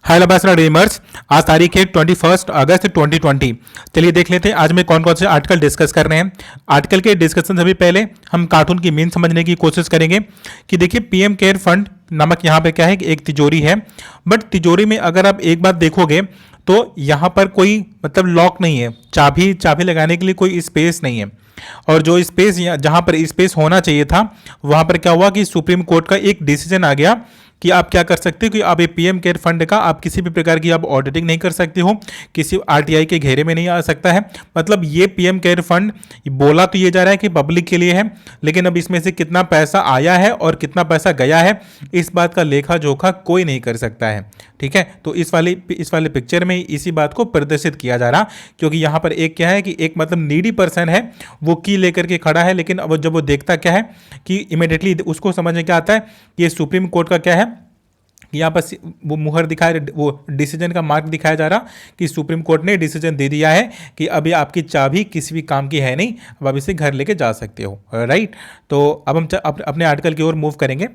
Hello bachelor dreamers. आज तारीख है 21 अगस्त 2020। चलिए देख लेते हैं आज में कौन कौन से आर्टिकल डिस्कस कर रहे हैं। आर्टिकल के डिस्कशन से भी पहले हम कार्टून की मीन समझने की कोशिश करेंगे कि देखिए पीएम केयर फंड नामक यहाँ पे क्या है कि एक तिजोरी है, बट तिजोरी में अगर आप एक बात देखोगे तो यहाँ पर कोई मतलब लॉक नहीं है, चाबी चाबी लगाने के लिए कोई स्पेस नहीं है। और जो स्पेस जहाँ पर स्पेस होना चाहिए था वहाँ पर क्या हुआ कि सुप्रीम कोर्ट का एक डिसीजन आ गया कि आप क्या कर सकते हो कि आप ये पीएम केयर फंड का आप किसी भी प्रकार की आप ऑडिटिंग नहीं कर सकते हो, किसी आरटीआई के घेरे में नहीं आ सकता है। मतलब ये पीएम केयर फंड बोला तो ये जा रहा है कि पब्लिक के लिए है, लेकिन अब इसमें से कितना पैसा आया है और कितना पैसा गया है इस बात का लेखा जोखा कोई नहीं कर सकता है। ठीक है, तो इस वाले पिक्चर में इसी बात को प्रदर्शित किया जा रहा, क्योंकि यहाँ पर एक क्या है कि एक मतलब नीडी पर्सन है, वो की लेकर के खड़ा है, लेकिन अब जब वो देखता क्या है कि इमिडिएटली उसको समझ में क्या आता है कि ये सुप्रीम कोर्ट का क्या है, यहाँ पर वो मुहर दिखाया, वो डिसीजन का मार्क दिखाया जा रहा कि सुप्रीम कोर्ट ने डिसीजन दे दिया है कि अभी आपकी चाबी किसी भी काम की है नहीं, अब आप इसे घर लेके जा सकते हो। राइट, तो अब हम अपने आर्टिकल की ओर मूव करेंगे।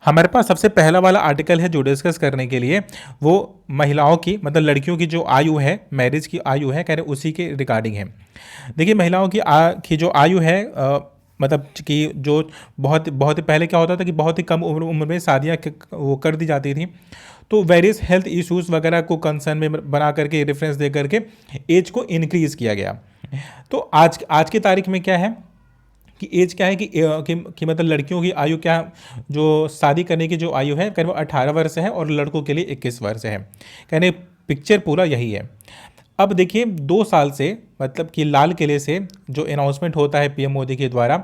हमारे पास सबसे पहला वाला आर्टिकल है जो डिस्कस करने के लिए, वो महिलाओं की मतलब लड़कियों की जो आयु है, मैरिज की आयु है, कह रहे उसी के रिगार्डिंग है। देखिए महिलाओं की जो आयु है मतलब कि जो बहुत बहुत ही पहले क्या होता था कि बहुत ही कम उम्र में शादियाँ वो कर दी जाती थी, तो वेरियस हेल्थ इश्यूज़ वगैरह को कंसर्न में बना करके रेफरेंस दे करके एज को इंक्रीज़ किया गया। तो आज की तारीख में क्या है कि एज क्या है कि मतलब लड़कियों की आयु क्या, जो शादी करने की जो आयु है करीब 18 वर्ष है और लड़कों के लिए 21 वर्ष है। कहने पिक्चर पूरा यही है। अब देखिए 2 साल से मतलब कि लाल किले से जो अनाउंसमेंट होता है पीएम मोदी के द्वारा,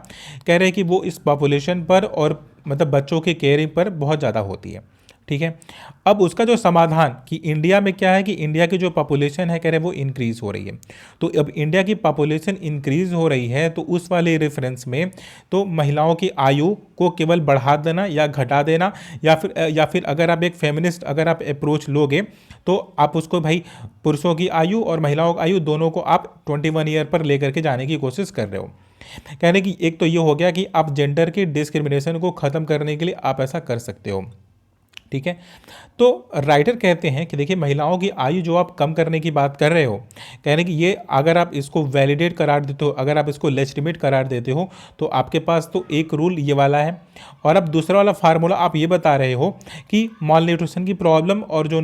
कह रहे हैं कि वो इस पॉपुलेशन पर और मतलब बच्चों के केयरिंग पर बहुत ज़्यादा होती है। ठीक है, अब उसका जो समाधान कि इंडिया में क्या है कि इंडिया की जो पॉपुलेशन है कह रहे हैं वो इंक्रीज़ हो रही है, तो अब इंडिया की पॉपुलेशन इंक्रीज़ हो रही है तो उस वाले रेफरेंस में तो महिलाओं की आयु को केवल बढ़ा देना या घटा देना या फिर अगर आप एक फेमिनिस्ट अगर आप अप्रोच लोगे तो आप उसको भाई पुरुषों की आयु और महिलाओं की आयु दोनों को आप 21 ईयर पर लेकर के जाने की कोशिश कर रहे हो। कहने की एक तो ये हो गया कि आप जेंडर के डिस्क्रिमिनेशन को ख़त्म करने के लिए आप ऐसा कर सकते हो। ठीक है, तो राइटर कहते हैं कि देखिए महिलाओं की आयु जो आप कम करने की बात कर रहे हो, कहने कि ये अगर आप इसको वैलिडेट करार देते हो, अगर आप इसको लेजिटिमेट करार देते हो तो आपके पास तो एक रूल ये वाला है, और अब दूसरा वाला फार्मूला आप ये बता रहे हो कि मॉल न्यूट्रिशन की प्रॉब्लम और जो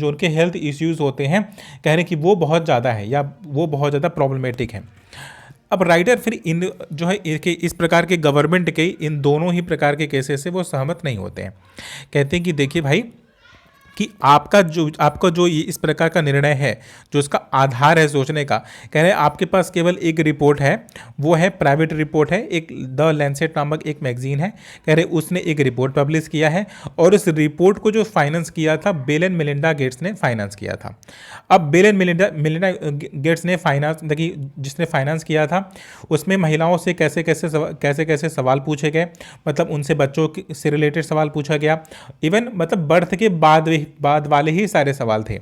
उनके हेल्थ इश्यूज़ होते हैं कह रहे कि वो बहुत ज़्यादा है या वो बहुत ज़्यादा प्रॉब्लमेटिक है। अब राइटर फिर इन जो है इस प्रकार के गवर्नमेंट के इन दोनों ही प्रकार के केसेस से वो सहमत नहीं होते हैं। कहते हैं कि देखिए भाई कि आपका जो इस प्रकार का निर्णय है, जो इसका आधार है सोचने का, कह रहे हैं आपके पास केवल एक रिपोर्ट है, वो है प्राइवेट रिपोर्ट है, एक द लैंसेट नामक एक मैगजीन है, कह रहे उसने एक रिपोर्ट पब्लिश किया है और उस रिपोर्ट को जो फाइनेंस किया था बिल एंड मेलिंडा गेट्स ने फाइनेंस किया था। अब बिल एंड मेलिंडा गेट्स ने फाइनेंस देखिए जिसने फाइनेंस किया था उसमें महिलाओं से कैसे कैसे सवाल पूछे गए, मतलब उनसे बच्चों से रिलेटेड सवाल पूछा गया, इवन मतलब बर्थ के बाद वाले ही सारे सवाल थे।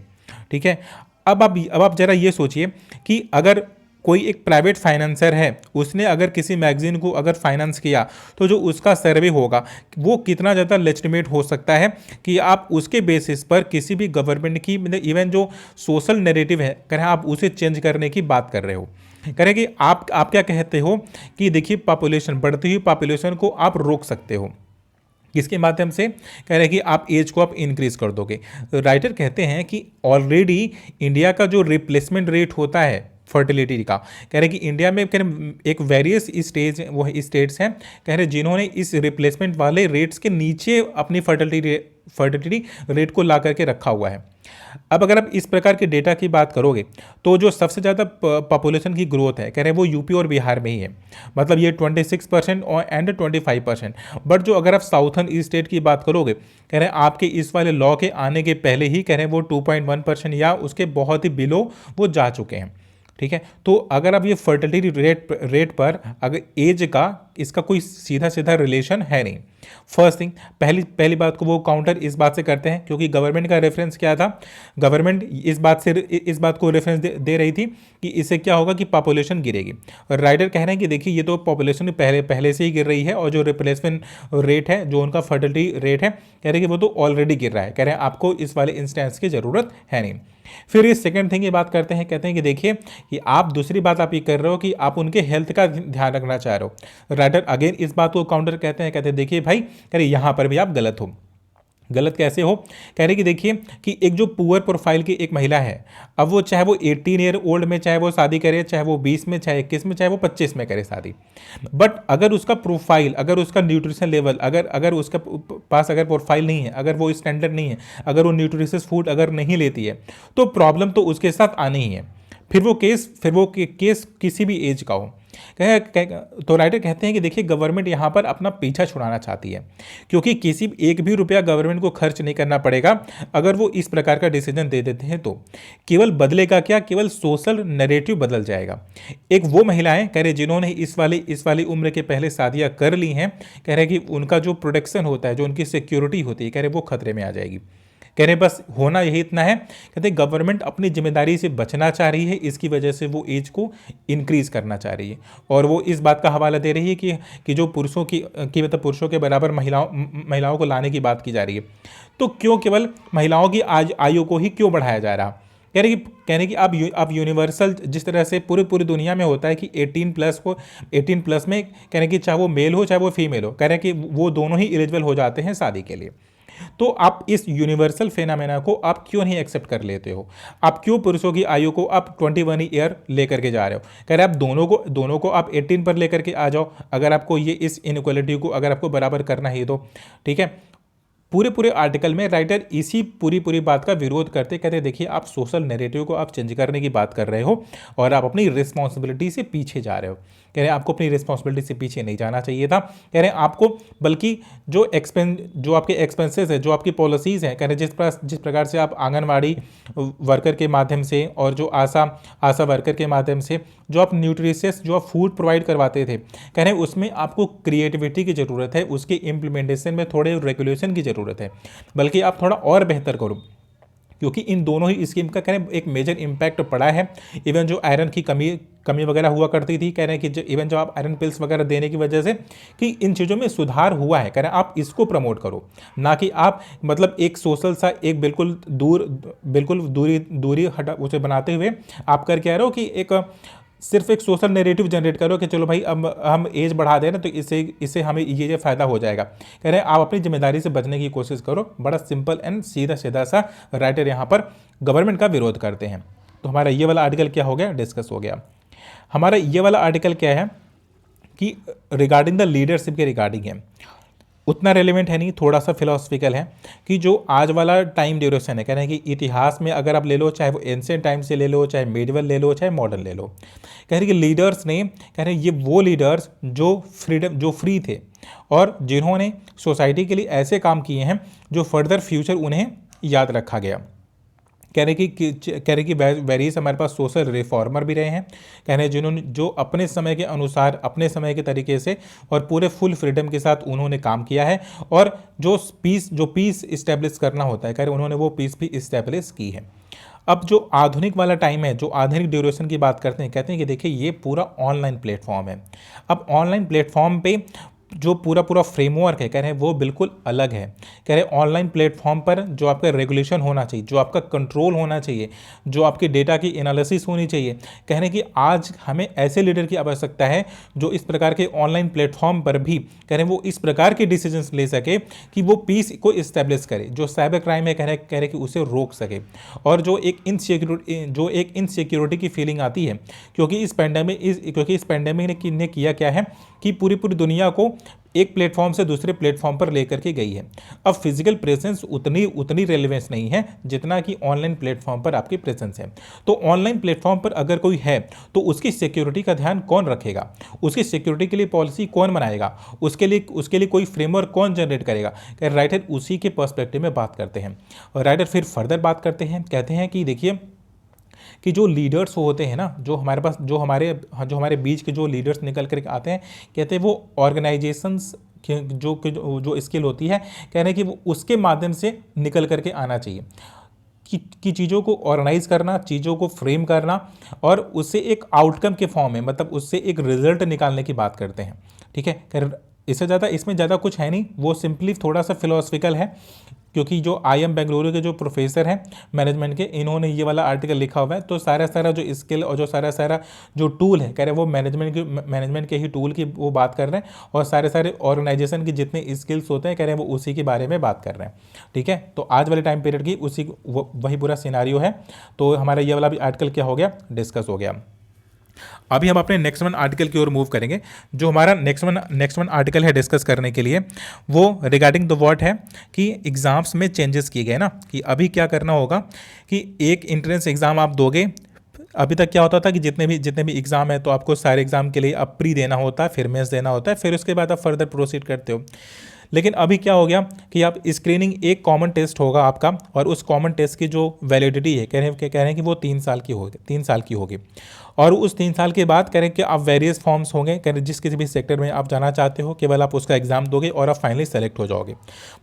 ठीक है, अब आप जरा ये सोचिए कि अगर कोई एक प्राइवेट फाइनेंसर है, उसने अगर किसी मैगजीन को अगर फाइनेंस किया तो जो उसका सर्वे होगा वो कितना ज़्यादा लेजिटिमेट हो सकता है कि आप उसके बेसिस पर किसी भी गवर्नमेंट की मतलब इवन जो सोशल नैरेटिव है कह रहे हैं आप उसे चेंज करने की बात कर रहे हो। कह रहे कि आप क्या कहते हो कि देखिए पॉपुलेशन बढ़ती हुई पॉपुलेशन को आप रोक सकते हो किसके माध्यम से, कह रहे हैं कि आप एज को आप इंक्रीज कर दोगे। राइटर कहते हैं कि ऑलरेडी इंडिया का जो रिप्लेसमेंट रेट होता है फर्टिलिटी का, कह रहे हैं कि इंडिया में कह रहे एक वेरियस स्टेट्स हैं कह रहे जिन्होंने इस रिप्लेसमेंट वाले रेट्स के नीचे अपनी फर्टिलिटी रेट को ला करके रखा हुआ है। अब अगर आप इस प्रकार के डेटा की बात करोगे तो जो सबसे ज़्यादा पॉपुलेशन की ग्रोथ है कह रहे हैं वो यूपी और बिहार में ही है, मतलब ये 26% और एंड 25%। बट जो अगर आप साउथर्न ईस्ट स्टेट की बात करोगे कह रहे हैं आपके इस वाले लॉ के आने के पहले ही कह रहे हैं वो 2.1% या उसके बहुत ही बिलो वो जा चुके हैं। ठीक है, तो अगर आप ये फर्टिलिटी रेट पर अगर एज का इसका कोई सीधा सीधा रिलेशन है नहीं। फर्स्ट थिंग, पहली पहली बात को वो काउंटर इस बात से करते हैं क्योंकि गवर्नमेंट का रेफरेंस क्या था, गवर्नमेंट इस बात को रेफरेंस दे रही थी कि इससे क्या होगा कि पॉपुलेशन गिरेगी। और राइडर कह रहे हैं कि देखिए ये तो पॉपुलेशन पहले से ही गिर रही है और जो रिप्लेसमेंट रेट है, जो उनका फर्टिलिटी रेट है, कह रहे हैं कि वो तो ऑलरेडी गिर रहा है। कह रहे हैं आपको इस वाले इंस्टेंस की ज़रूरत है नहीं। फिर ये सेकंड थिंग ये बात करते हैं, कहते हैं कि देखिए कि आप दूसरी बात आप ये कर रहे हो कि आप उनके हेल्थ का ध्यान रखना चाह रहे हो। राइडर अगेन इस बात को काउंटर कहते हैं देखिए भाई, कह रहे यहाँ पर भी आप गलत हो। गलत कैसे हो? कह रहे कि देखिए कि एक जो पुअर प्रोफाइल की एक महिला है, अब वो चाहे वो 18 ईयर ओल्ड में चाहे वो शादी करे, चाहे वो 20 में, चाहे 21 में, चाहे वो 25 में करे शादी, बट अगर उसका प्रोफाइल, अगर उसका न्यूट्रिशन लेवल, अगर उसका पास अगर प्रोफाइल नहीं है, अगर वो स्टैंडर्ड नहीं है, अगर वो न्यूट्रिशियस फूड अगर नहीं लेती है, तो प्रॉब्लम तो उसके साथ आनी ही है। फिर वो केस किसी भी एज का हो। तो राइटर कहते हैं कि देखिए गवर्नमेंट यहाँ पर अपना पीछा छुड़ाना चाहती है क्योंकि किसी एक भी रुपया गवर्नमेंट को खर्च नहीं करना पड़ेगा अगर वो इस प्रकार का डिसीजन दे देते हैं। तो केवल बदलेगा क्या, केवल सोशल नैरेटिव बदल जाएगा। एक वो महिलाएं कह रहे जिन्होंने इस वाली उम्र के पहले शादियां कर ली हैं, कह रहे कि उनका जो प्रोटेक्शन होता है, जो उनकी सिक्योरिटी होती है, कह रहे वो खतरे में आ जाएगी। कह रहे बस होना यही इतना है, कहते गवर्नमेंट अपनी जिम्मेदारी से बचना चाह रही है, इसकी वजह से वो एज को इंक्रीज करना चाह रही है। और वो इस बात का हवाला दे रही है कि जो पुरुषों की मतलब पुरुषों के बराबर महिलाओं को लाने की बात की जा रही है, तो क्यों केवल महिलाओं की आयु को ही क्यों बढ़ाया जा रहा। कह रहे कि अब यूनिवर्सल जिस तरह से पूरी दुनिया में होता है कि 18 प्लस में कह रहे कि चाहे वो मेल हो चाहे वो फीमेल हो, कह रहे कि वो दोनों ही एलिजिबल हो जाते हैं शादी के लिए। तो आप इस यूनिवर्सल फेनामेना को आप क्यों नहीं एक्सेप्ट कर लेते हो? आप क्यों पुरुषों की आयु को आप 21 ईयर लेकर के जा रहे हो? कह रहे आप दोनों को आप 18 पर लेकर के आ जाओ, अगर आपको ये इस इनइक्वालिटी को अगर आपको बराबर करना ही तो ठीक है। पूरे आर्टिकल में राइटर इसी पूरी बात का विरोध करते कहते देखिए आप सोशल नैरेटिव को आप चेंज करने की बात कर रहे हो और आप अपनी रिस्पॉन्सिबिलिटी से पीछे जा रहे हो। कह रहे हैं आपको अपनी रिस्पॉन्सिबिलिटी से पीछे नहीं जाना चाहिए था। कह रहे हैं आपको बल्कि जो आपके एक्सपेंसेस है, जो आपकी पॉलिसीज़ हैं, कह रहे हैं जिस प्रकार से आप आंगनवाड़ी वर्कर के माध्यम से और जो आशा वर्कर के माध्यम से जो आप न्यूट्रिशियस जो आप फूड प्रोवाइड करवाते थे, कह रहे हैं उसमें आपको क्रिएटिविटी की ज़रूरत है, उसके इम्प्लीमेंटेशन में थोड़े रेगुलेशन की ज़रूरत है, बल्कि आप थोड़ा और बेहतर करो क्योंकि इन दोनों ही स्कीम का कह रहे हैं एक मेजर इम्पैक्ट पड़ा है। इवन जो आयरन की कमी वगैरह हुआ करती थी, कह रहे हैं कि इवन जो आप आयरन पिल्स वगैरह देने की वजह से कि इन चीज़ों में सुधार हुआ है। कह रहे हैं आप इसको प्रमोट करो, ना कि आप मतलब एक सोशल सा एक बिल्कुल दूरी हटा उसे बनाते हुए आप कर क्या रहे हो कि सिर्फ एक सोशल नैरेटिव जनरेट करो कि चलो भाई अब हम एज बढ़ा दें ना तो इससे हमें ये फ़ायदा हो जाएगा। कह रहे हैं आप अपनी जिम्मेदारी से बचने की कोशिश करो। बड़ा सिंपल एंड सीधा सा राइटर यहाँ पर गवर्नमेंट का विरोध करते हैं। तो हमारा ये वाला आर्टिकल क्या हो गया, डिस्कस हो गया। हमारा ये वाला आर्टिकल क्या है कि रिगार्डिंग द लीडरशिप के रिगार्डिंग है, उतना रेलिवेंट है नहीं, थोड़ा सा फिलोसफिकल है कि जो आज वाला टाइम ड्यूरेशन है, कह रहे हैं कि इतिहास में अगर आप ले लो, चाहे वो एंशिएंट टाइम से ले लो, चाहे मेडिवल ले लो, चाहे मॉडर्न ले लो, कह रहे हैं कि लीडर्स ने, कह रहे हैं ये वो लीडर्स जो फ्री थे और जिन्होंने सोसाइटी के लिए ऐसे काम किए हैं जो फर्दर फ्यूचर उन्हें याद रखा गया। कह रहे कि वेरियस हमारे पास सोशल रिफॉर्मर भी रहे हैं, कह रहे हैं जिन्होंने जो अपने समय के अनुसार अपने समय के तरीके से और पूरे फुल फ्रीडम के साथ उन्होंने काम किया है और जो पीस इस्टेब्लिश करना होता है, कह रहे उन्होंने वो पीस भी इस्टेब्लिश की है। अब जो आधुनिक वाला टाइम है, जो आधुनिक ड्यूरेशन की बात करते हैं, कहते हैं कि देखिए ये पूरा ऑनलाइन प्लेटफॉर्म है। अब ऑनलाइन प्लेटफॉर्म पे जो पूरा फ्रेमवर्क है, कह रहे हैं वो बिल्कुल अलग है। कह रहे हैं ऑनलाइन प्लेटफॉर्म पर जो आपका रेगुलेशन होना चाहिए, जो आपका कंट्रोल होना चाहिए, जो आपकी डेटा की एनालिसिस होनी चाहिए, कह रहे हैं कि आज हमें ऐसे लीडर की आवश्यकता है जो इस प्रकार के ऑनलाइन प्लेटफॉर्म पर भी कह रहे हैं वो इस प्रकार के डिसीजंस ले सके कि वो पीस को इस्टेब्लिश करे, जो साइबर क्राइम है कह रहे कि उसे रोक सके, और जो एक इनसिक्योरिटी की फीलिंग आती है क्योंकि इस पैंडेमिक ने किया क्या है कि पूरी दुनिया को एक प्लेटफॉर्म से दूसरे प्लेटफॉर्म पर लेकर के गई है। अब फिजिकल प्रेजेंस उतनी रेलेवेंस नहीं है जितना कि ऑनलाइन प्लेटफॉर्म पर आपकी प्रेजेंस है। तो ऑनलाइन प्लेटफॉर्म पर अगर कोई है तो उसकी सिक्योरिटी का ध्यान कौन रखेगा, उसकी सिक्योरिटी के लिए पॉलिसी कौन बनाएगा, उसके लिए कोई फ्रेमवर्क कौन जनरेट करेगा। राइटर उसी के पर्सपेक्टिव में बात करते हैं और राइटर फिर फर्दर बात करते हैं, कहते हैं कि देखिए कि जो लीडर्स होते हैं ना, जो हमारे पास जो हमारे बीच के जो लीडर्स निकल कर आते हैं, कहते हैं वो ऑर्गेनाइजेशंस जो स्किल होती है, कह रहे हैं कि वो उसके माध्यम से निकल करके आना चाहिए कि चीज़ों को ऑर्गेनाइज करना, चीज़ों को फ्रेम करना और उससे एक आउटकम के फॉर्म में, मतलब उससे एक रिजल्ट निकालने की बात करते हैं। ठीक है, इससे ज़्यादा इसमें ज़्यादा कुछ है नहीं, वो सिंपली थोड़ा सा फिलोसफिकल है, क्योंकि जो IIM बेंगलुरु के जो प्रोफेसर हैं मैनेजमेंट के, इन्होंने ये वाला आर्टिकल लिखा हुआ है। तो सारा जो स्किल और जो सारा जो टूल है, कह रहे हैं वो मैनेजमेंट के ही टूल की वो बात कर रहे हैं, और सारे ऑर्गेनाइजेशन के जितने स्किल्स होते हैं, कह रहे हैं वो उसी के बारे में बात कर रहे हैं। ठीक है, तो आज वाले टाइम पीरियड की वही पूरा सिनारियो है। तो हमारा ये वाला भी आर्टिकल क्या हो गया, डिस्कस हो गया। अभी हम अपने नेक्स्ट वन आर्टिकल की ओर मूव करेंगे। जो हमारा नेक्स्ट वन आर्टिकल है डिस्कस करने के लिए, वो रिगार्डिंग द व्हाट है कि एग्जाम्स में चेंजेस किए गए ना, कि अभी क्या करना होगा कि एक एंट्रेंस एग्ज़ाम आप दोगे। अभी तक क्या होता था कि जितने भी एग्ज़ाम है तो आपको सारे एग्ज़ाम के लिए अब प्री देना होता है, फिर मेंस देना होता है, फिर उसके बाद आप फर्दर प्रोसीड करते हो। लेकिन अभी क्या हो गया कि आप स्क्रीनिंग एक कॉमन टेस्ट होगा आपका, और उस कॉमन टेस्ट की जो वैलिडिटी है, कह रहे हैं कि वो 3 साल की होगी। और उस 3 साल के बाद कह रहे हैं कि आप वेरियस फॉर्म्स होंगे, कह रहे जिस किसी भी सेक्टर में आप जाना चाहते हो, केवल आप उसका एग्जाम दोगे और आप फाइनली सेलेक्ट हो जाओगे।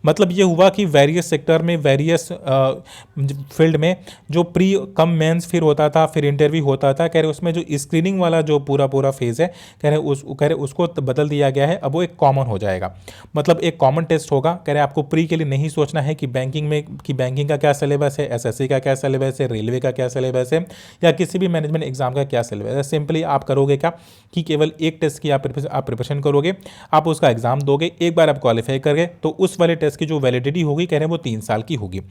मतलब ये हुआ कि वेरियस सेक्टर में, वेरियस फील्ड में जो प्री कम मेंस फिर होता था, फिर इंटरव्यू होता था, कह रहे उसमें जो स्क्रीनिंग वाला जो पूरा फेज़ है, कह रहे उसको बदल दिया गया है। अब वो एक कॉमन हो जाएगा, मतलब एक कॉमन टेस्ट होगा। कह रहे आपको प्री के लिए नहीं सोचना है कि बैंकिंग का क्या सिलेबस है, SSC का क्या सिलेबस है, रेलवे का क्या सिलेबस है, या किसी भी मैनेजमेंट एग्जाम का क्या सिलेबस है। सिंपली आप करोगे क्या कि केवल एक टेस्ट की आप प्रिपरेशन करोगे, आप उसका एग्जाम दोगे, एक बार आप क्वालिफाई कर गए तो उस वाले टेस्ट की जो वैलिडिटी होगी, कह रहे हैं वो 3 साल की होगी।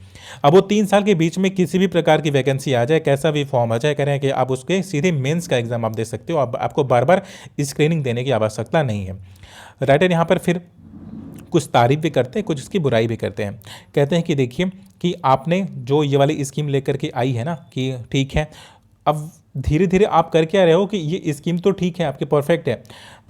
अब वो 3 साल के बीच में किसी भी प्रकार की वैकेंसी आ जाए, कैसा भी फॉर्म आ जाए, कह रहे हैं कि आप उसके सीधे मेंस का एग्जाम आप दे सकते हो। आपको बार बार स्क्रीनिंग देने की आवश्यकता नहीं है। राइटर यहाँ पर फिर कुछ तारीफ भी करते हैं, कुछ इसकी बुराई भी करते हैं। कहते हैं कि देखिए कि आपने जो ये वाली स्कीम लेकर के आई है ना, कि ठीक है, अब धीरे धीरे आप कर क्या रहे हो कि ये स्कीम तो ठीक है, आपकी परफेक्ट है,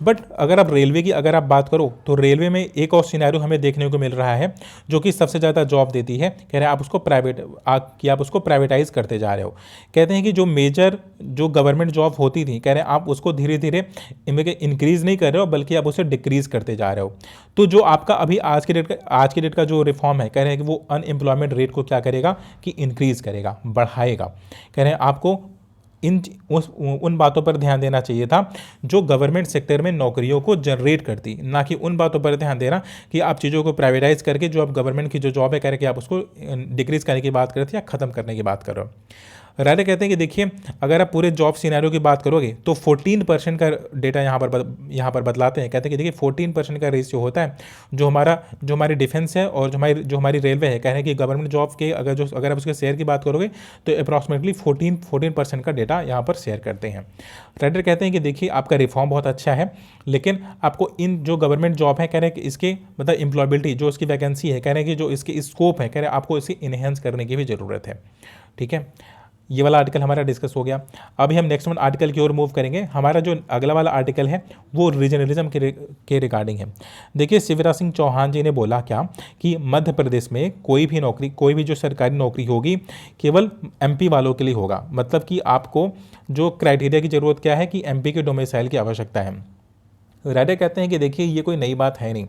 बट अगर आप रेलवे की अगर आप बात करो तो रेलवे में एक और सिनेरियो हमें देखने को मिल रहा है, जो कि सबसे ज़्यादा जॉब देती है। कह रहे हैं आप उसको प्राइवेटाइज करते जा रहे हो। कहते हैं कि जो मेजर जो गवर्नमेंट जॉब होती थी, कह रहे हैं आप उसको धीरे धीरे इंक्रीज़ नहीं कर रहे हो, बल्कि आप उसे डिक्रीज़ करते जा रहे हो। तो जो आपका अभी आज के डेट का जो रिफॉर्म है, कह रहे हैं कि वो अनएम्प्लॉयमेंट रेट को क्या करेगा कि इंक्रीज़ करेगा, बढ़ाएगा। कह रहे हैं आपको उन बातों पर ध्यान देना चाहिए था जो गवर्नमेंट सेक्टर में नौकरियों को जनरेट करती, ना कि उन बातों पर ध्यान देना कि आप चीज़ों को प्राइवेटाइज करके जो आप गवर्नमेंट की जो जॉब है, कह रहे कि आप उसको डिक्रीज करने की बात करते या ख़त्म करने की बात कर रहे हो। राजा कहते हैं कि देखिए, अगर आप पूरे जॉब सिनेरियो की बात करोगे तो 14% का डेटा यहाँ पर बतलाते हैं। कहते हैं कि देखिए 14% का रेशियो होता है जो हमारी डिफेंस है और जो हमारी रेलवे है। कह रहे हैं कि गवर्नमेंट जॉब के अगर आप उसके शेयर की बात करोगे तो अप्रॉक्सीमेटली 14% का डेटा यहाँ पर शेयर करते हैं। राइटर कहते हैं कि देखिए आपका रिफॉर्म बहुत अच्छा है, लेकिन आपको इन जो गवर्नमेंट जॉब है, कह रहे हैं कि इसके मतलब एम्प्लॉयबिलिटी जो इसकी वैकेंसी है, कह रहे हैं कि जो इसकी स्कोप है, कह रहे हैं आपको इसे इन्हेंस करने की भी ज़रूरत है। ठीक है, ये वाला आर्टिकल हमारा डिस्कस हो गया। अभी हम नेक्स्ट वन आर्टिकल की ओर मूव करेंगे। हमारा जो अगला वाला आर्टिकल है वो रीजनलिज्म के रिगार्डिंग है। देखिए, शिवराज सिंह चौहान जी ने बोला क्या कि मध्य प्रदेश में कोई भी जो सरकारी नौकरी होगी केवल MP वालों के लिए होगा। मतलब कि आपको जो क्राइटेरिया की ज़रूरत क्या है कि MP के डोमिसाइल की आवश्यकता है। राइटर कहते हैं कि देखिए ये कोई नई बात है नहीं।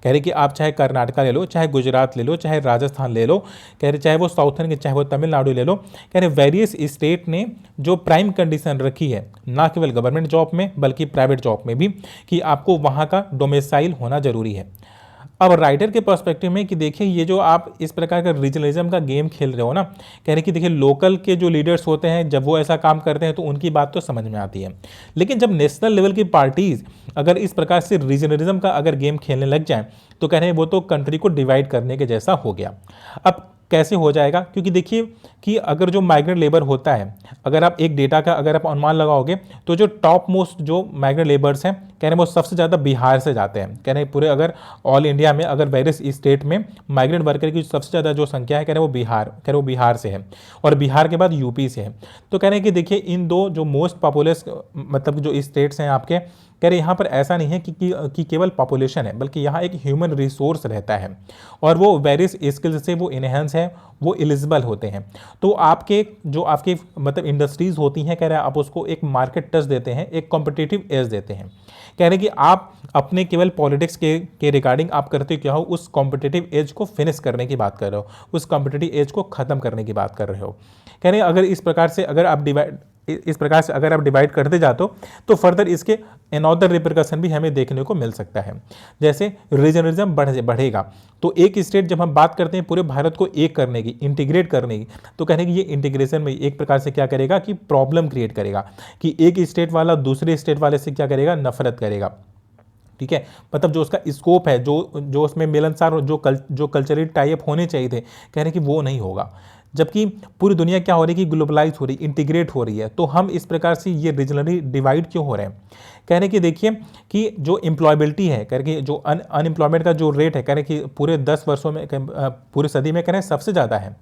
कह रहे कि आप चाहे कर्नाटका ले लो, चाहे गुजरात ले लो, चाहे राजस्थान ले लो, कह रहे चाहे वो साउथर्न के, चाहे वो तमिलनाडु ले लो, कह रहे वेरियस स्टेट ने जो प्राइम कंडीशन रखी है, ना केवल गवर्नमेंट जॉब में बल्कि प्राइवेट जॉब में भी, कि आपको वहाँ का डोमिसाइल होना जरूरी है। अब राइटर के पर्सपेक्टिव में कि देखिए ये जो आप इस प्रकार का रीजनलिज्म का गेम खेल रहे हो ना, कह रहे कि देखिए लोकल के जो लीडर्स होते हैं जब वो ऐसा काम करते हैं तो उनकी बात तो समझ में आती है, लेकिन जब नेशनल लेवल की पार्टीज अगर इस प्रकार से रीजनलिज्म का अगर गेम खेलने लग जाए तो कह रहे हैं वो तो कंट्री को डिवाइड करने के जैसा हो गया। अब कैसे हो जाएगा, क्योंकि देखिए कि अगर जो माइग्रेंट लेबर होता है, अगर आप एक डेटा का अगर आप अनुमान लगाओगे तो जो टॉप मोस्ट जो माइग्रेंट लेबर्स हैं, कह रहे हैं वो सबसे ज़्यादा बिहार से जाते हैं। कह रहे हैं पूरे अगर ऑल इंडिया में अगर वेरियस स्टेट में माइग्रेंट वर्कर की सबसे ज़्यादा जो संख्या है, कह रहे हैं वो बिहार से है, और बिहार के बाद यूपी से है। तो कह रहे हैं कि देखिए इन दो जो मोस्ट पॉपुलस मतलब जो स्टेट्स हैं आपके, कह रहे यहाँ पर ऐसा नहीं है कि केवल पॉपुलेशन है, बल्कि यहाँ एक ह्यूमन रिसोर्स रहता है और वो वेरियस स्किल्स से वो इनहेंस है, वो एलिजिबल होते हैं। तो आपके जो आपके मतलब इंडस्ट्रीज़ होती हैं, कह रहे हैं आप उसको एक मार्केट टच देते हैं, एक कॉम्पिटिटिव एज देते हैं। कह रहे हैं कि आप अपने केवल पॉलिटिक्स के रिगार्डिंग आप करते क्या हो, उस कॉम्पिटिटिव एज को फिनिश करने की बात कर रहे हो, उस कॉम्पिटिटिव एज को ख़त्म करने की बात कर रहे हो। कह रहे हैं अगर इस प्रकार से अगर आप डिवाइड करते जाते हो तो फर्दर इसके अनदर रिपरकशन भी हमें देखने को मिल सकता है। जैसे रीजनलिज्म बढ़ेगा, तो एक स्टेट जब हम बात करते हैं पूरे भारत को एक करने की, इंटीग्रेट करने की, तो कहने की ये इंटीग्रेशन में एक प्रकार से क्या करेगा कि प्रॉब्लम क्रिएट करेगा कि एक स्टेट वाला दूसरे स्टेट वाले से क्या करेगा, नफरत करेगा। ठीक है, मतलब जो उसका स्कोप है, जो उसमें मिलनसार और जो कल्चरल टाइप होने चाहिए थे, कह रहे कि वो नहीं होगा। जबकि पूरी दुनिया क्या हो रही है कि ग्लोबलाइज हो रही, इंटीग्रेट हो रही है, तो हम इस प्रकार से ये रीजनली डिवाइड क्यों हो रहे हैं। कह रहे कि देखिए कि जो एम्प्लॉयबिलिटी है, कह रहे कि जो अनएम्प्लॉयमेंट का जो रेट है, कह रहे कि पूरे 10 वर्षों में, पूरी सदी में कह रहे हैं सबसे ज़्यादा है।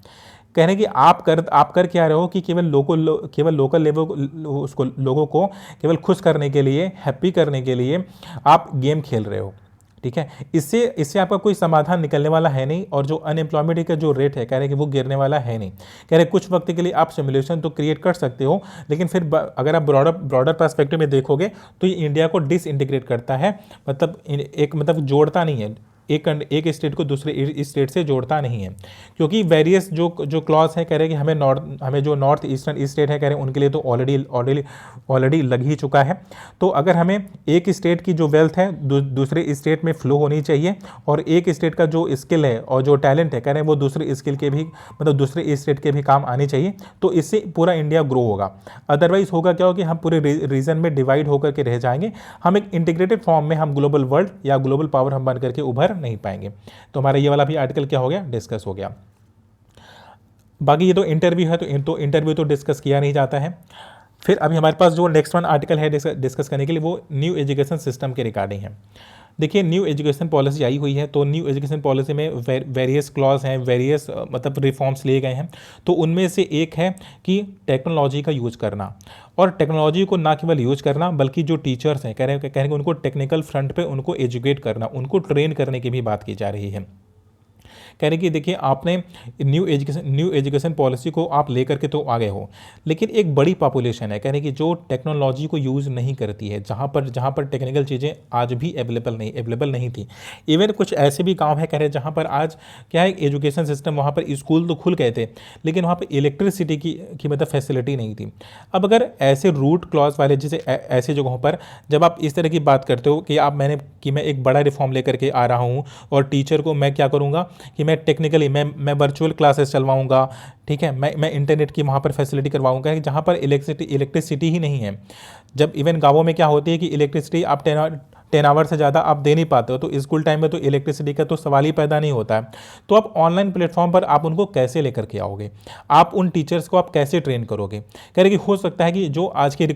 कह रहे हैं कि आप कर क्या रहे हो कि केवल लोकल लेवल उसको लोगों को केवल खुश करने के लिए, हैप्पी करने के लिए आप गेम खेल रहे हो। ठीक है, इससे आपका कोई समाधान निकलने वाला है नहीं, और जो अनएम्प्लॉयमेंट का जो रेट है, कह रहे हैं कि वो गिरने वाला है नहीं। कह रहे कुछ वक्त के लिए आप सिमुलेशन तो क्रिएट कर सकते हो, लेकिन फिर अगर आप ब्रॉडर पर्सपेक्टिव में देखोगे तो ये इंडिया को डिसइंटीग्रेट करता है, मतलब जोड़ता नहीं है, एक स्टेट को दूसरे स्टेट से जोड़ता नहीं है। क्योंकि वेरियस जो क्लॉज है, कह रहे हैं कि हमें जो नॉर्थ ईस्टर्न स्टेट है, कह रहे हैं उनके लिए तो ऑलरेडी लग ही चुका है। तो अगर हमें एक स्टेट की जो वेल्थ है दूसरे स्टेट में फ्लो होनी चाहिए, और एक स्टेट का जो स्किल है और जो टैलेंट है, कह रहे हैं वो दूसरे स्किल के भी, मतलब दूसरे स्टेट के भी काम आने चाहिए, तो इससे पूरा इंडिया ग्रो होगा। अदरवाइज होगा क्या होगा कि हम पूरे रीजन में डिवाइड होकर के रह जाएंगे, हम एक इंटीग्रेटेड फॉर्म में, हम ग्लोबल वर्ल्ड या ग्लोबल पावर हम बन करके उभर नहीं पाएंगे। तो हमारा ये वाला भी आर्टिकल क्या हो गया, डिस्कस हो गया। बाकी ये तो इंटरव्यू है, तो इंटरव्यू तो डिस्कस किया नहीं जाता है। फिर अभी हमारे पास जो नेक्स्ट वन आर्टिकल है डिस्कस करने के लिए, वो न्यू एजुकेशन सिस्टम के रिगार्डिंग है। देखिए न्यू एजुकेशन पॉलिसी आई हुई है, तो न्यू एजुकेशन पॉलिसी में वेरियस क्लॉज हैं, वेरियस मतलब रिफॉर्म्स लिए गए हैं। तो उनमें से एक है कि टेक्नोलॉजी का यूज करना, और टेक्नोलॉजी को ना केवल यूज करना, बल्कि जो टीचर्स हैं, कह रहे हैं उनको टेक्निकल फ्रंट पे उनको एजुकेट करना, उनको ट्रेन करने की भी बात की जा रही है। कह रहे कि देखिए आपने न्यू एजुकेशन पॉलिसी को आप लेकर के तो आ गए हो, लेकिन एक बड़ी पॉपुलेशन है, कह रहे कि जो टेक्नोलॉजी को यूज़ नहीं करती है, जहाँ पर टेक्निकल चीज़ें आज भी अवेलेबल नहीं थी। इवन कुछ ऐसे भी गाँव है, कह रहे जहाँ पर आज क्या है, एजुकेशन सिस्टम, वहाँ पर स्कूल तो खुल गए थे, लेकिन वहाँ पर इलेक्ट्रिसिटी की मतलब फैसिलिटी नहीं थी। अब अगर ऐसे रूट क्लॉज वाले जैसे ऐसी जगहों पर जब आप इस तरह की बात करते हो कि मैं एक बड़ा रिफॉर्म लेकर के आ रहा हूँ, और टीचर को मैं क्या करूँगा कि मैं टेक्निकली मैं वर्चुअल क्लासेस चलवाऊंगा, ठीक है, मैं इंटरनेट की वहाँ पर फैसिलिटी करवाऊंगा, जहाँ पर इलेक्ट्रिसिटी ही नहीं है। जब इवन गाँवों में क्या होती है कि इलेक्ट्रिसिटी आप 10 आवर से ज़्यादा आप दे नहीं पाते हो, तो स्कूल टाइम में तो इलेक्ट्रिसिटी का तो सवाल ही पैदा नहीं होता है। तो आप ऑनलाइन प्लेटफॉर्म पर आप उनको कैसे लेकर के आओगे, आप उन टीचर्स को आप कैसे ट्रेन करोगे। कह रहे कि हो सकता है कि जो आज के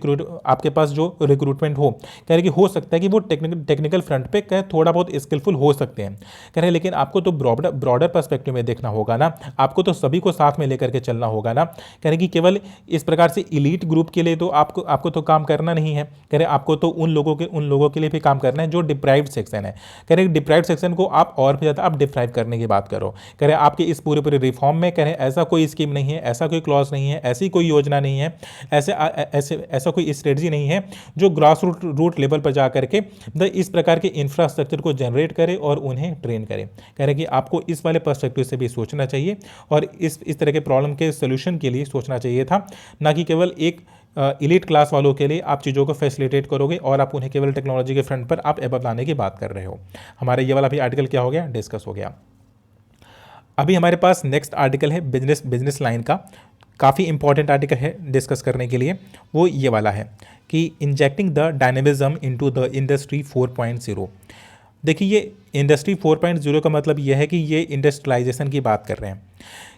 आपके पास जो रिक्रूटमेंट हो, कह रहे कि हो सकता है कि वो टेक्निकल फ्रंट पे कह थोड़ा बहुत स्किलफुल हो सकते हैं। कह रहे लेकिन आपको तो ब्रॉडर पर्सपेक्टिव में देखना होगा ना, आपको तो सभी को साथ में लेकर के चलना होगा ना। कह रहे कि केवल इस प्रकार से इलीट ग्रुप के लिए तो आपको तो काम करना नहीं है। कह रहे आपको तो उन लोगों के लिए भी काम करना है जो डिप्राइव्ड सेक्शन है। कह रहे डिप्राइव्ड सेक्शन को आप और भी ज़्यादा आप डिप्राइव करने की बात करो। कह रहे आपके इस पूरे रिफॉर्म में कह रहे ऐसा कोई स्कीम नहीं है, ऐसा कोई क्लॉज नहीं है, ऐसी कोई योजना नहीं है, ऐसा कोई स्ट्रेटजी नहीं है जो ग्रास रूट लेवल पर जा करके इस प्रकार के इंफ्रास्ट्रक्चर को जनरेट करे और उन्हें ट्रेन करे। कह रहे कि आपको इस वाले पर्सपेक्टिव से भी सोचना चाहिए, और इस तरह के प्रॉब्लम के सोल्यूशन के लिए सोचना चाहिए था, ना कि केवल एक इलीट क्लास वालों के लिए आप चीज़ों को फैसिलिटेट करोगे और आप उन्हें केवल टेक्नोलॉजी के फ्रंट पर आप एबव लाने की बात कर रहे हो। हमारे ये वाला भी आर्टिकल क्या हो गया, डिस्कस हो गया। अभी हमारे पास नेक्स्ट आर्टिकल है बिजनेस लाइन का, काफ़ी इंपॉर्टेंट आर्टिकल है डिस्कस करने के लिए। वो ये वाला है कि injecting the dynamism into the industry 4.0। देखिए ये इंडस्ट्री 4.0 का मतलब यह है कि ये इंडस्ट्रियलाइजेशन की बात कर रहे हैं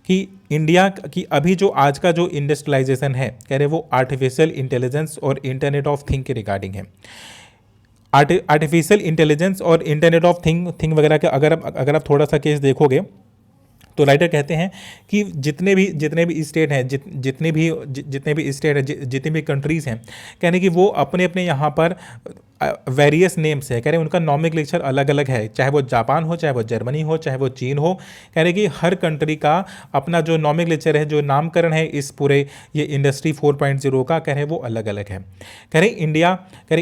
कि इंडिया की अभी जो आज का जो इंडस्ट्रियलाइजेशन है, कह रहे वो आर्टिफिशियल इंटेलिजेंस और इंटरनेट ऑफ थिंग के रिगार्डिंग है। आर्टिफिशियल इंटेलिजेंस और इंटरनेट ऑफ थिंग वगैरह का अगर आप थोड़ा सा केस देखोगे तो राइटर कहते हैं कि जितने भी स्टेट हैं, जितने भी स्टेट हैं, जितनी भी कंट्रीज़ हैं, कहने कि वो अपने यहाँ पर वेरियस नेम्स है, कह रहे हैं उनका नॉमेनक्लेचर अलग अलग है, चाहे वो जापान हो, चाहे वो जर्मनी हो, चाहे वो चीन हो। कह रहे कि हर कंट्री का अपना जो नॉमेनक्लेचर है, जो नामकरण है इस पूरे ये इंडस्ट्री 4.0 का, कह रहे हैं वो अलग अलग है। कह रहे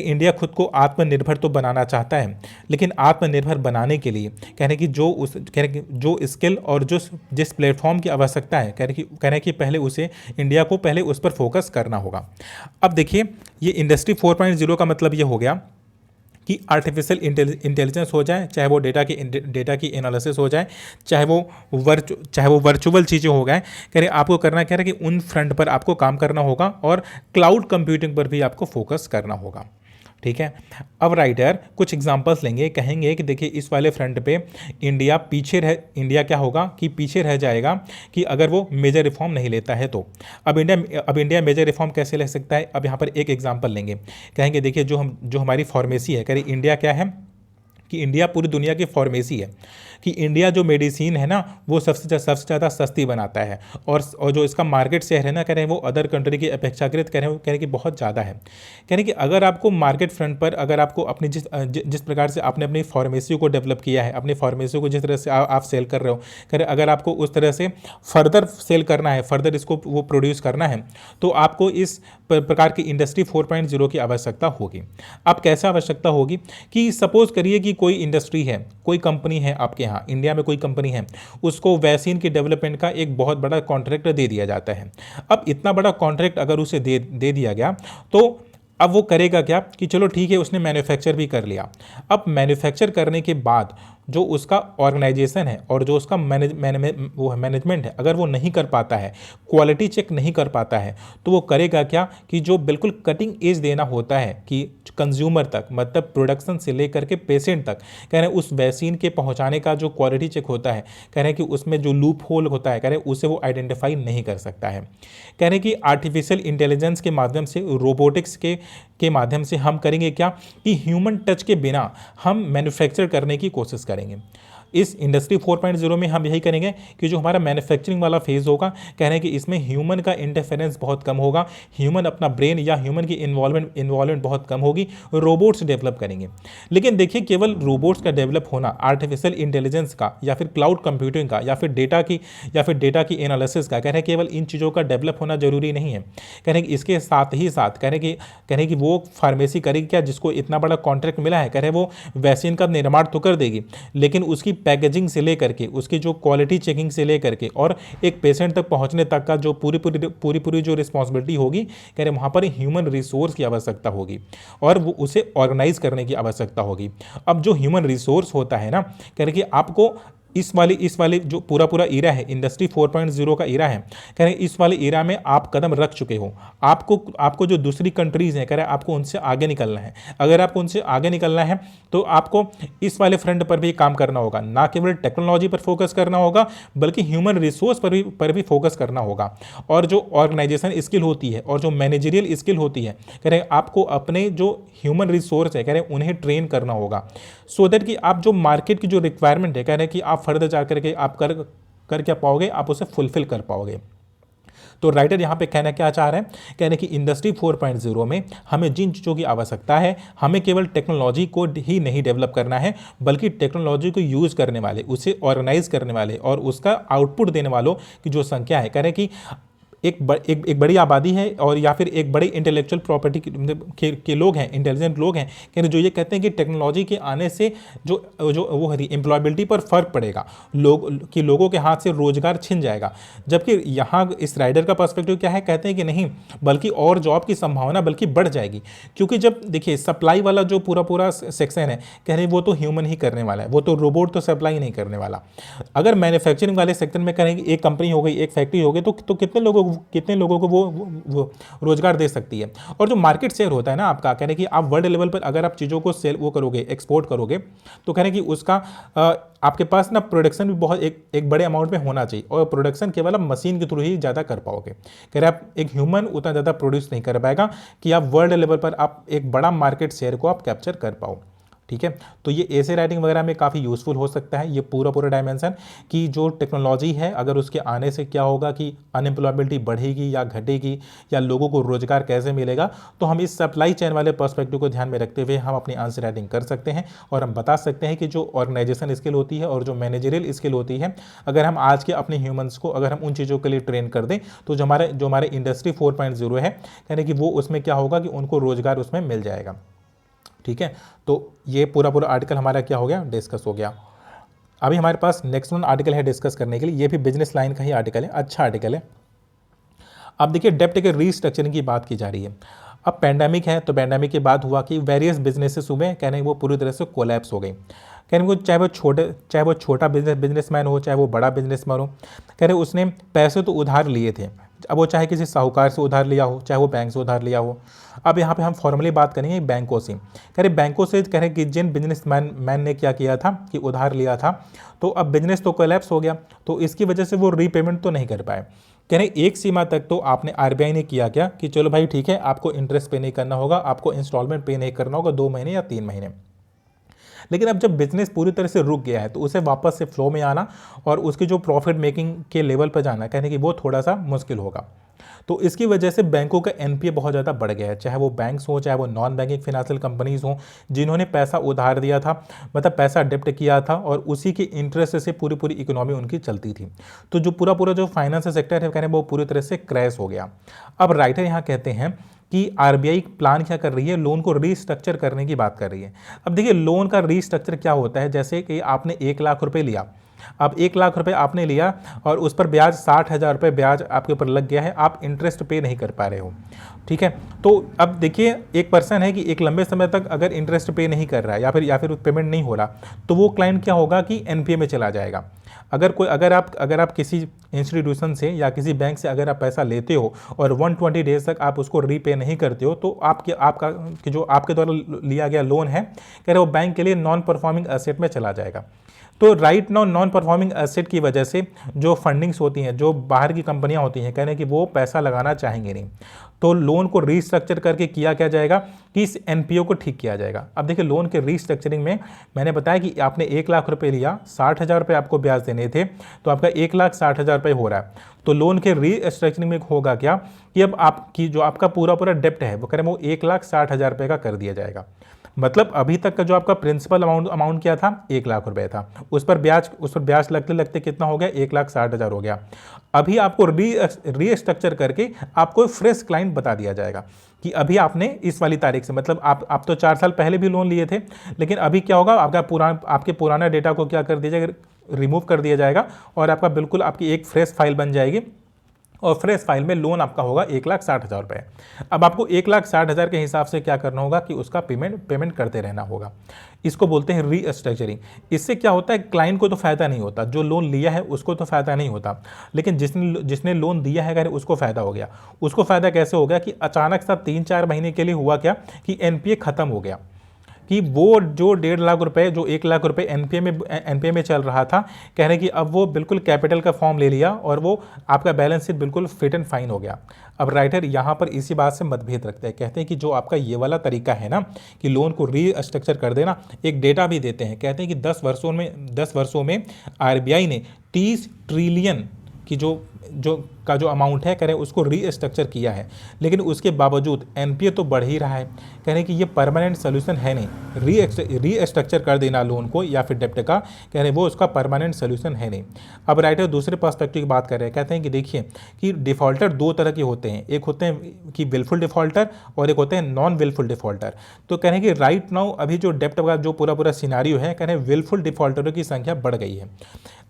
इंडिया खुद को आत्मनिर्भर तो बनाना चाहता है, लेकिन आत्मनिर्भर बनाने के लिए कह रहे कि कह रहे कि जो स्किल और जो जिस प्लेटफॉर्म की आवश्यकता है, कह रहे कि पहले उसे इंडिया को पहले उस पर फोकस करना होगा। अब देखिए ये इंडस्ट्री 4.0 का मतलब ये हो गया कि आर्टिफिशियल इंटेलिजेंस हो जाए, चाहे वो डेटा की एनालिसिस हो जाए, चाहे वो वर्चुअल चीज़ें हो गए। कह रहे आपको करना क्या है कि उन फ्रंट पर आपको काम करना होगा और क्लाउड कंप्यूटिंग पर भी आपको फोकस करना होगा। ठीक है, अब राइटर कुछ एग्जांपल्स लेंगे, कहेंगे कि देखिए इस वाले फ्रंट पे इंडिया क्या होगा कि पीछे रह जाएगा कि अगर वो मेजर रिफॉर्म नहीं लेता है तो। अब इंडिया मेजर रिफॉर्म कैसे ले सकता है, अब यहाँ पर एक एग्जांपल लेंगे, कहेंगे देखिए जो हमारी फार्मेसी है, कह रही इंडिया क्या है कि इंडिया पूरी दुनिया की फार्मेसी है, कि इंडिया जो मेडिसिन है ना वो सबसे ज़्यादा सस्ती बनाता है, और जो इसका मार्केट शेयर है ना, कह रहे हैं वो अदर कंट्री की अपेक्षाकृत कह रहे हैं कि बहुत ज़्यादा है। कह रहे हैं कि अगर आपको मार्केट फ्रंट पर, अगर आपको अपनी जिस प्रकार से आपने अपनी फार्मेसी को डेवलप किया है, अपनी फार्मेसी को जिस तरह से आप सेल कर रहे हो, कह रहे अगर आपको उस तरह से फर्दर सेल करना है, फर्दर इसको वो प्रोड्यूस करना है, तो आपको इस प्रकार की इंडस्ट्री 4.0 की आवश्यकता होगी। अब कैसे आवश्यकता होगी कि सपोज करिए कि कोई इंडस्ट्री है, कोई कंपनी है आपके यहाँ इंडिया में, कोई कंपनी है, उसको वैक्सीन के डेवलपमेंट का एक बहुत बड़ा कॉन्ट्रैक्ट दे दिया जाता है। अब इतना बड़ा कॉन्ट्रैक्ट अगर उसे दे दिया गया, तो अब वो करेगा क्या कि चलो ठीक है, उसने मैन्युफैक्चर भी कर लिया। अब मैन्युफैक्चर करने के बाद जो उसका ऑर्गेनाइजेशन है और जो उसका मैनेजमेंट है, अगर वो नहीं कर पाता है, क्वालिटी चेक नहीं कर पाता है, तो वो करेगा क्या कि जो बिल्कुल कटिंग एज देना होता है कि कंज्यूमर तक, मतलब प्रोडक्शन से लेकर के पेशेंट तक, कह रहे हैं उस वैक्सीन के पहुंचाने का जो क्वालिटी चेक होता है, कह रहे हैं कि उसमें जो लूप होल होता है, कह रहे हैं उसे वो आइडेंटिफाई नहीं कर सकता है। कह रहे हैं कि आर्टिफिशियल इंटेलिजेंस के माध्यम से, रोबोटिक्स के माध्यम से हम करेंगे क्या कि ह्यूमन टच के बिना हम मैन्युफैक्चर करने की कोशिश करेंगे। इस इंडस्ट्री 4.0 में हम यही करेंगे कि जो हमारा मैन्युफैक्चरिंग वाला फेज होगा, कह रहे हैं कि इसमें ह्यूमन का इंटरफेरेंस बहुत कम होगा, ह्यूमन अपना ब्रेन या ह्यूमन की इन्वॉल्वमेंट बहुत कम होगी, रोबोट्स डेवलप करेंगे। लेकिन देखिए केवल रोबोट्स का डेवलप होना, आर्टिफिशियल इंटेलिजेंस का या फिर क्लाउड कंप्यूटिंग का या फिर डेटा की एनालिसिस का, कह रहे हैं केवल इन चीज़ों का डेवलप होना जरूरी नहीं है। कह रहे हैं कि इसके साथ ही साथ कह रहे हैं कि वो फार्मेसी करेगी क्या जिसको इतना बड़ा कॉन्ट्रैक्ट मिला है, कह रहे हैं वो वैक्सीन का निर्माण तो कर देगी, लेकिन उसकी पैकेजिंग से लेकर के, उसकी जो क्वालिटी चेकिंग से लेकर के और एक पेशेंट तक पहुंचने तक का जो पूरी जो रिस्पॉन्सिबिलिटी होगी, कह रहे वहाँ पर ह्यूमन रिसोर्स की आवश्यकता होगी और वो उसे ऑर्गेनाइज करने की आवश्यकता होगी। अब जो ह्यूमन रिसोर्स होता है ना, कह रहे कि आपको इस वाले जो पूरा ईरा है, इंडस्ट्री 4.0 का ईरा है, कह रहे हैं इस वाले ईरा में आप कदम रख चुके हो। आपको जो दूसरी कंट्रीज़ हैं, कह रहे हैं आपको उनसे आगे निकलना है। अगर आपको उनसे आगे निकलना है तो आपको इस वाले फ्रंट पर भी काम करना होगा, ना केवल टेक्नोलॉजी पर फोकस करना होगा बल्कि ह्यूमन रिसोर्स पर भी फोकस करना होगा। और जो ऑर्गेनाइजेशन स्किल होती है और जो मैनेजरियल स्किल होती है, कह रहे हैं आपको अपने जो ह्यूमन रिसोर्स है, कह रहे हैं उन्हें ट्रेन करना होगा, सो दैट कि आप जो मार्केट की जो रिक्वायरमेंट है, कह रहे हैं कि आप फर्दर जा करके आप कर क्या पाओगे, आप उसे फुलफिल कर पाओगे। तो राइटर यहाँ पे कहना क्या चाह रहे हैं, कह रहे हैं कि इंडस्ट्री 4.0 में हमें जिन चीज़ों की आवश्यकता है, हमें केवल टेक्नोलॉजी को ही नहीं डेवलप करना है बल्कि टेक्नोलॉजी को यूज़ करने वाले, उसे ऑर्गेनाइज करने वाले और उसका आउटपुट देने वालों की जो संख्या है, कह रहे हैं कि एक बड़ी आबादी है और या फिर एक बड़ी इंटेलेक्चुअल प्रॉपर्टी के लोग हैं, इंटेलिजेंट लोग हैं, कि जो ये कहते हैं कि टेक्नोलॉजी के आने से जो वो है एम्प्लॉयबिलिटी पर फर्क पड़ेगा, लोगों के हाथ से रोजगार छिन जाएगा। जबकि यहाँ इस राइडर का पर्सपेक्टिव क्या है, कहते हैं कि नहीं, बल्कि और जॉब की संभावना बल्कि बढ़ जाएगी। क्योंकि जब देखिए सप्लाई वाला जो पूरा सेक्शन है, कह रहे वो तो ह्यूमन ही करने वाला है, वो तो रोबोट तो सप्लाई नहीं करने वाला। अगर मैन्युफैक्चरिंग वाले सेक्टर में करेंगे, एक कंपनी हो गई, एक फैक्ट्री हो गई, तो कितने लोगों को वो रोजगार दे सकती है। और जो मार्केट शेयर होता है ना आपका, कह रहे कि आप वर्ल्ड लेवल पर अगर आप चीज़ों को सेल करोगे, एक्सपोर्ट करोगे, तो कह रहे कि उसका आपके पास ना प्रोडक्शन भी बहुत एक बड़े अमाउंट में होना चाहिए और प्रोडक्शन केवल आप मशीन के थ्रू ही ज़्यादा कर पाओगे। कह रहे आप एक ह्यूमन उतना ज़्यादा प्रोड्यूस नहीं कर पाएगा कि आप वर्ल्ड लेवल पर आप एक बड़ा मार्केट शेयर को आप कैप्चर कर पाओ। ठीक है। तो ये ऐसे राइटिंग वगैरह में काफ़ी यूज़फुल हो सकता है ये पूरा पूरा डायमेंशन कि जो टेक्नोलॉजी है अगर उसके आने से क्या होगा कि अनएम्प्लॉयबिलिटी बढ़ेगी या घटेगी या लोगों को रोजगार कैसे मिलेगा, तो हम इस सप्लाई चेन वाले पर्सपेक्टिव को ध्यान में रखते हुए हम अपनी आंसर राइटिंग कर सकते हैं और हम बता सकते हैं कि जो ऑर्गेनाइजेशन स्किल होती है और जो मैनेजरियल स्किल होती है, अगर हम आज के अपने ह्यूमंस को अगर हम उन चीज़ों के लिए ट्रेन कर दें तो जो हमारे इंडस्ट्री 4.0 है, यानी कि वो उसमें क्या होगा कि उनको रोजगार उसमें मिल जाएगा। ठीक है, तो ये पूरा पूरा आर्टिकल हमारा क्या हो गया, डिस्कस हो गया। अभी हमारे पास नेक्स्ट वन आर्टिकल है डिस्कस करने के लिए, ये भी बिजनेस लाइन का ही आर्टिकल है, अच्छा आर्टिकल है। अब देखिए डेप्ट के रीस्ट्रक्चरिंग की बात की जा रही है। अब पैंडेमिक है तो पैंडेमिक के बाद हुआ कि वेरियस बिजनेसेस हुए, कहने वो पूरी तरह से कोलैप्स हो गई। कहने को चाहे वो छोटा बिजनेसमैन हो चाहे वो बड़ा बिजनेसमैन हो, कह रहे उसने पैसे तो उधार लिए थे, अब वो चाहे किसी साहूकार से उधार लिया हो चाहे वो बैंक से उधार लिया हो। अब यहाँ पे हम फॉर्मली बात करेंगे बैंकों से, कह रहे बैंकों से कह रहे कि जिन बिजनेसमैन ने क्या किया था कि उधार लिया था, तो अब बिजनेस तो कोलैप्स हो गया, तो इसकी वजह से वो रीपेमेंट तो नहीं कर पाए। कह रहे एक सीमा तक तो आपने आरबीआई ने किया क्या कि चलो भाई ठीक है, आपको इंटरेस्ट पे नहीं करना होगा, आपको इंस्टॉलमेंट पे नहीं करना होगा 2 महीने या 3 महीने। लेकिन अब जब बिजनेस पूरी तरह से रुक गया है तो उसे वापस से फ्लो में आना और उसकी जो प्रॉफिट मेकिंग के लेवल पर जाना, कहने कि वो थोड़ा सा मुश्किल होगा। तो इसकी वजह से बैंकों का एनपीए बहुत ज़्यादा बढ़ गया है, चाहे वो बैंक्स हो चाहे वो नॉन बैंकिंग फाइनेंशियल कंपनीज हों, जिन्होंने पैसा उधार दिया था, मतलब पैसा डिप्ट किया था और उसी के इंटरेस्ट से पूरी पूरी इकोनॉमी उनकी चलती थी। तो जो पूरा पूरा जो फाइनेंस सेक्टर है, कहने वो पूरी तरह से क्रैश हो गया। अब राइटर यहाँ कहते हैं कि आरबीआई प्लान क्या कर रही है, लोन को रीस्ट्रक्चर करने की बात कर रही है। अब देखिए लोन का रीस्ट्रक्चर क्या होता है, जैसे कि आपने 1 लाख रुपए लिया, अब 1 लाख रुपए आपने लिया और उस पर ब्याज 60,000 रुपये ब्याज आपके ऊपर लग गया है, आप इंटरेस्ट पे नहीं कर पा रहे हो। ठीक है, तो अब देखिए एक पर्सन है कि एक लंबे समय तक अगर इंटरेस्ट पे नहीं कर रहा है या फिर पेमेंट नहीं हो रहा, तो वो क्लाइंट क्या होगा कि एनपीए में चला जाएगा। अगर आप किसी इंस्टीट्यूशन से या किसी बैंक से अगर आप पैसा लेते हो और 120 डेज तक आप उसको रीपे नहीं करते हो, तो आपके द्वारा लिया गया लोन है, कह रहे वो बैंक के लिए नॉन परफॉर्मिंग एसेट में चला जाएगा। तो right now non performing asset की वजह से जो फंडिंग्स होती हैं, जो बाहर की कंपनियां होती हैं, कह रहे हैं कि वो पैसा लगाना चाहेंगे नहीं, तो लोन को रीस्ट्रक्चर करके किया क्या जाएगा कि इस एनपीओ को ठीक किया जाएगा। अब देखिए लोन के रीस्ट्रक्चरिंग में मैंने बताया कि आपने 1 लाख रुपए लिया, 60,000 रुपये आपको ब्याज देने थे, तो आपका 1,60,000 रुपये हो रहा है। तो लोन के रीस्ट्रक्चरिंग में होगा क्या कि अब आपकी जो आपका पूरा पूरा डेप्ट है वो कह रहे हैं वो 1,60,000 रुपये का कर दिया जाएगा। मतलब अभी तक का जो आपका प्रिंसिपल अमाउंट क्या था, 1 लाख रुपए था, उस पर ब्याज लगते लगते कितना हो गया, 1,60,000 हो गया। अभी आपको रीस्ट्रक्चर करके आपको फ्रेश क्लाइंट बता दिया जाएगा कि अभी आपने इस वाली तारीख से, मतलब आप तो 4 साल पहले भी लोन लिए थे, लेकिन अभी क्या होगा, आपके पुराना डेटा को क्या कर दिया जाएगा, रिमूव कर दिया जाएगा और आपका बिल्कुल आपकी एक फ्रेश फाइल बन जाएगी और फ्रेश फाइल में लोन आपका होगा 1,60,000 रुपये। अब आपको 1,60,000 के हिसाब से क्या करना होगा कि उसका पेमेंट करते रहना होगा। इसको बोलते हैं रीस्ट्रक्चरिंग। इससे क्या होता है, क्लाइंट को तो फ़ायदा नहीं होता, जो लोन लिया है उसको तो फ़ायदा नहीं होता, लेकिन जिसने लोन दिया है अगर उसको फ़ायदा हो गया। उसको फ़ायदा कैसे हो गया कि अचानक सा 3-4 महीने के लिए हुआ क्या कि एनपीए ख़त्म हो गया, कि वो जो 1.5 लाख रुपए, जो 1 लाख रुपए एनपीए में चल रहा था, कह रहे हैं कि अब वो बिल्कुल कैपिटल का फॉर्म ले लिया और वो आपका बैलेंस शीट बिल्कुल फिट एंड फाइन हो गया। अब राइटर यहाँ पर इसी बात से मतभेद रखते हैं, कहते हैं कि जो आपका ये वाला तरीका है ना कि लोन को रीस्ट्रक्चर कर देना, एक डेटा भी देते हैं, कहते हैं कि 10 वर्षों में आरबीआई ने 30 ट्रिलियन की जो अमाउंट है, कह रहे हैं उसको रीस्ट्रक्चर किया है, लेकिन उसके बावजूद एनपीए तो बढ़ ही रहा है। कह रहे हैं कि ये परमानेंट सोल्यूशन है नहीं, रीस्ट्रक्चर कर देना लोन को या फिर डेप्ट का, कह रहे हैं वो उसका परमानेंट सोल्यूशन है नहीं। अब राइटर दूसरे पर्सपेक्टिव की बात कर रहे हैं, कहते हैं कि देखिए कि डिफ़ॉल्टर 2 तरह के होते हैं, एक होते हैं कि विलफुल डिफ़ॉल्टर और एक होते हैं नॉन विलफुल डिफ़ॉल्टर। तो कह रहे हैं कि राइट नाउ अभी जो डेप्ट का जो पूरा सिनारियो है, कह रहे हैं विलफुल डिफ़ॉल्टरों की संख्या बढ़ गई है।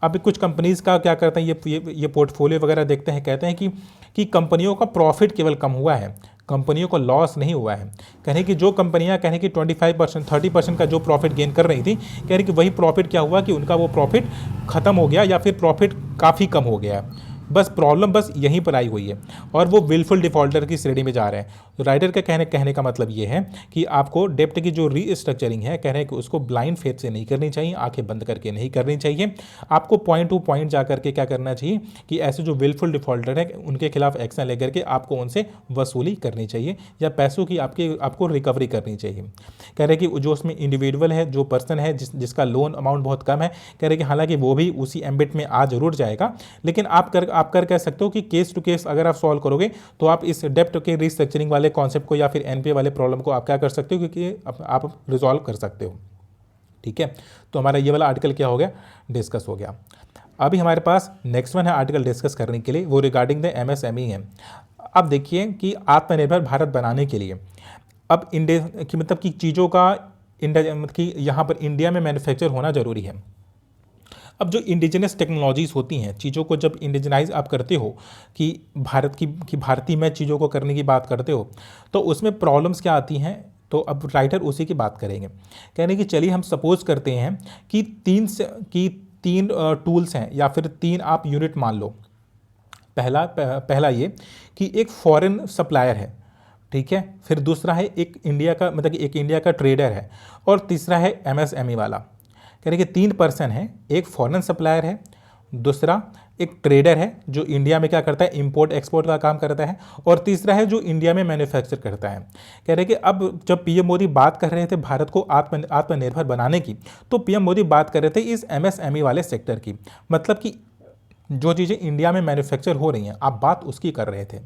अब कुछ कंपनीज़ का क्या करते हैं, ये पोर्टफोलियो वगैरह देखते हैं, कहते हैं कि कंपनियों का प्रॉफिट केवल कम हुआ है, कंपनियों को लॉस नहीं हुआ है। कह रहे हैं कि जो कंपनियां कह रहे हैं कि 25% 30% का जो प्रॉफिट गेन कर रही थी, कह रहे हैं कि वही प्रॉफिट क्या हुआ कि उनका वो प्रॉफिट ख़त्म हो गया या फिर प्रॉफिट काफ़ी कम हो गया। बस प्रॉब्लम बस यहीं पर आई हुई है और वो विलफुल डिफॉल्टर की श्रेणी में जा रहे हैं। तो राइटर का कहने का मतलब ये है कि आपको डेप्ट की जो रीस्ट्रक्चरिंग है, कह रहे हैं कि उसको ब्लाइंड फेथ से नहीं करनी चाहिए, आंखें बंद करके नहीं करनी चाहिए। आपको पॉइंट टू पॉइंट जा करके क्या करना चाहिए कि ऐसे जो विलफुल डिफॉल्टर है उनके खिलाफ एक्शन लेकर के आपको उनसे वसूली करनी चाहिए या पैसों की आपको रिकवरी करनी चाहिए। कह रहे हैं कि जो उसमें इंडिविजुअल है, जो पर्सन है जिसका लोन अमाउंट बहुत कम है, कह रहे हैं कि हालांकि वो भी उसी एम्बिट में आ जरूर जाएगा, लेकिन आप कर कह सकते हो कि केस टू केस अगर आप सॉल्व करोगे तो आप इस डेप्ट के रीस्ट्रक्चरिंग वाले कॉन्सेप्ट को या फिर एनपीए वाले प्रॉब्लम को आप क्या कर सकते हो, क्योंकि आप रिजॉल्व कर सकते हो। ठीक है, तो हमारा ये वाला आर्टिकल क्या हो गया, डिस्कस हो गया। अभी हमारे पास नेक्स्ट वन है आर्टिकल डिस्कस करने के लिए, वो रिगार्डिंग द एमएसएमई है। अब देखिए कि आत्मनिर्भर भारत बनाने के लिए अब इंडिया की मतलब कि चीज़ों का मतलब कि यहाँ पर इंडिया में मैन्युफैक्चर होना ज़रूरी है। अब जो इंडिजिनस टेक्नोलॉजीज़ होती हैं, चीज़ों को जब इंडिजनाइज आप करते हो कि भारत की भारतीय में चीज़ों को करने की बात करते हो, तो उसमें प्रॉब्लम्स क्या आती हैं, तो अब राइटर उसी की बात करेंगे। कहने कि चलिए हम सपोज करते हैं कि तीन टूल्स हैं या फिर तीन आप यूनिट मान लो। पहला ये कि एक फॉरेन सप्लायर है, ठीक है, फिर दूसरा है एक इंडिया का मतलब कि एक इंडिया का ट्रेडर है, और तीसरा है एमएसएमई वाला। कह रहे कि 3 पर्सन है, एक फॉरेन सप्लायर है, दूसरा एक ट्रेडर है जो इंडिया में क्या करता है, इंपोर्ट एक्सपोर्ट का काम करता है, और तीसरा है जो इंडिया में मैन्युफैक्चर करता है। कह रहे कि अब जब पीएम मोदी बात कर रहे थे भारत को आत्मनिर्भर बनाने की, तो पीएम मोदी बात कर रहे थे इस एमएसएमई वाले सेक्टर की, मतलब कि जो चीज़ें इंडिया में मैन्युफैक्चर हो रही हैं आप बात उसकी कर रहे थे।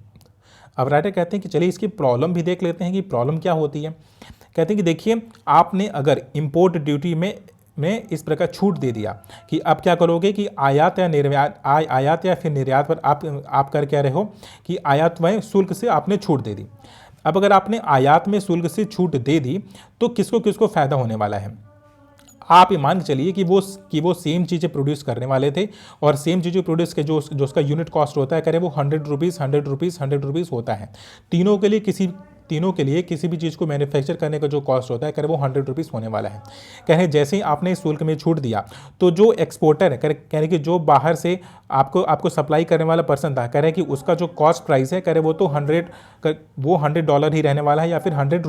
अब राइटर कहते हैं कि चलिए इसकी प्रॉब्लम भी देख लेते हैं कि प्रॉब्लम क्या होती है। कहते हैं कि देखिए आपने अगर इंपोर्ट ड्यूटी में इस प्रकार छूट दे दिया कि आप क्या करोगे कि आयात या फिर निर्यात पर आप कर क्या रहे हो कि आयात में शुल्क से आपने छूट दे दी। अब अगर आपने आयात में शुल्क से छूट दे दी तो किसको किसको फ़ायदा होने वाला है। आप ये मान के चलिए कि वो सेम चीज़ें प्रोड्यूस करने वाले थे, और सेम चीज़ें प्रोड्यूस के जो उसका यूनिट कॉस्ट होता है करें वो 100 रुपीज़ होता है। तीनों के लिए किसी भी चीज़ को मैन्युफैक्चर करने का जो कॉस्ट होता है करें वो 100 रुपीज़ होने वाला है। कह रहे जैसे ही आपने इस शुल्क में छूट दिया तो जो एक्सपोर्टर है कह रहे कि जो बाहर से आपको सप्लाई करने वाला पर्सन था, कह रहे कि उसका जो कॉस्ट प्राइस है कह रहे वो तो $100 ही रहने वाला है या फिर 100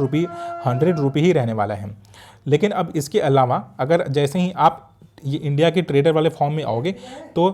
रुपये ही रहने वाला है। लेकिन अब इसके अलावा अगर जैसे ही आप ये इंडिया के ट्रेडर वाले फॉर्म में आओगे तो